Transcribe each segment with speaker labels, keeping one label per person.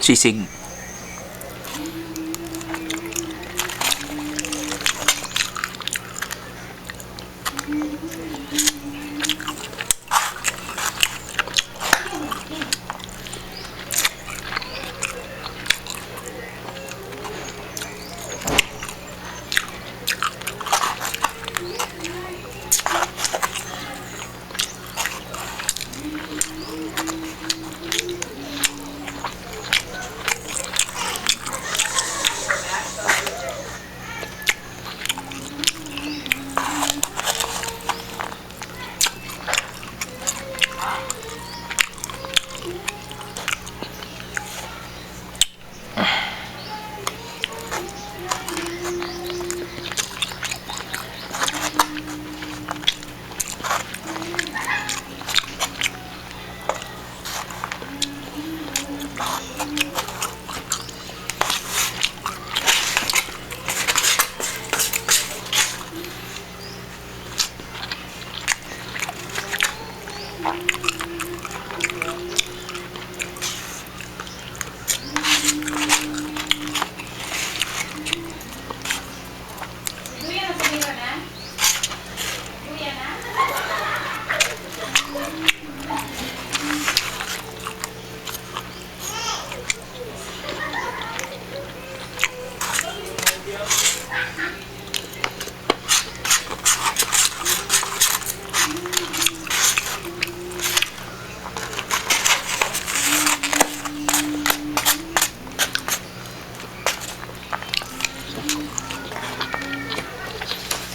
Speaker 1: sisig.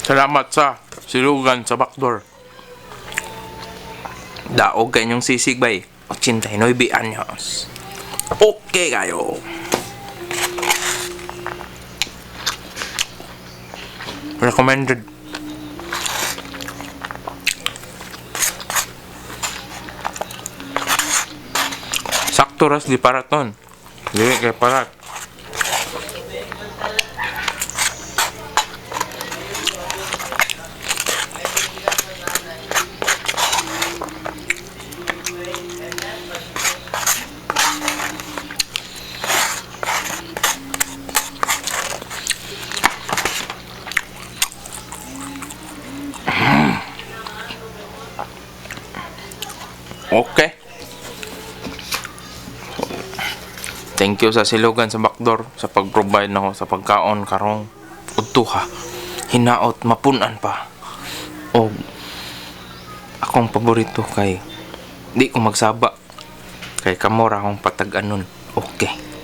Speaker 1: Salamat sa silugan sa bakdor. Daog kanyong sisig bay. 89 anyos. Okay kayo. Recommended. Sakto ras di paraton. Dili kay parat. Okay. Thank you sa silugan sa bakdor sa pag-provide nako sa pagkaon karong udtuha. Hinaot mapunan pa. O akong paborito kay di ko magsaba kay kamora akong patag-anon. Okay.